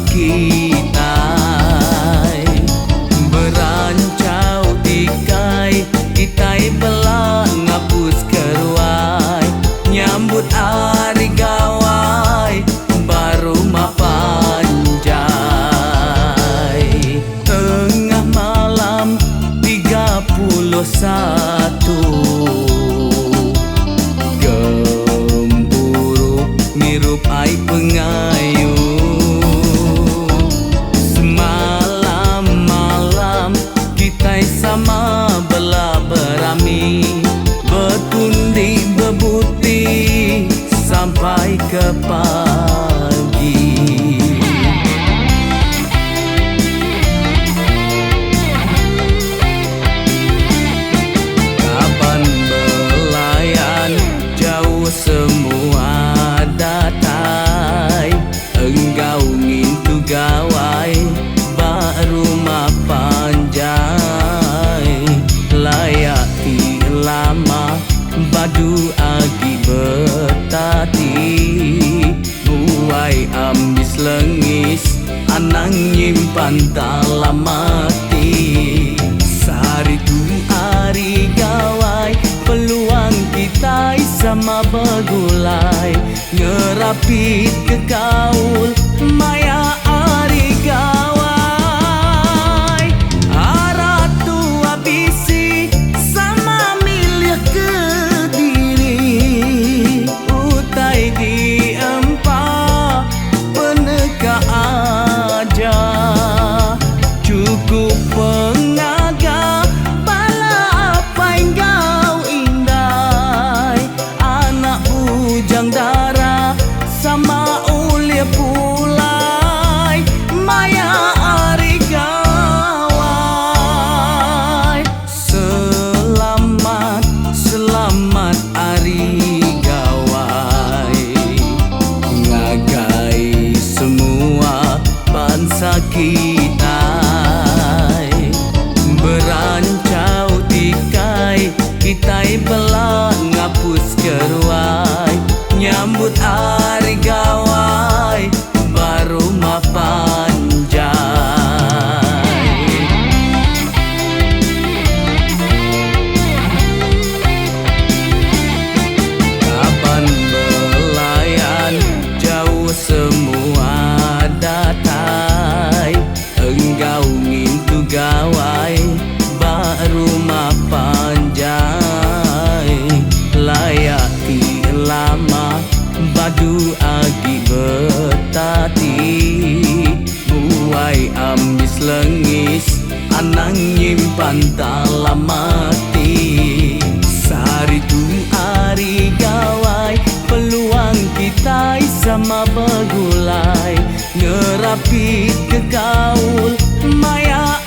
kita berancau dikai kitai belah ngapus keruai nyambut hari gawai baru mapanjai tengah malam 31 gemburu mirup ai pengayu sama bela berami berkundi bebuti sampai ke pagi. Kapan belayan jauh semua datai enggau ngintu gawai baru mapanjai layak lama badu agi betati buai ambis lengis anang nyimpan dalam mati sehari tu hari gawai peluang kita sama begulai ngerapit ke kaul maya hari gawai sama ulia pulai maya ari gawai selamat selamat ari gawai ngagai semua bangsa kita berancau dikai kitai belah ngapus keruai nyambut hari gawai baru mapanjai kapan belayan jauh semua datai enggau ngintu gawai baru mapanjai layak lama badu agi betati buai ambis lengis anang nyimpan dalam mati sehari tu hari gawai peluang kita sama begulai ngerapit ke kaul maya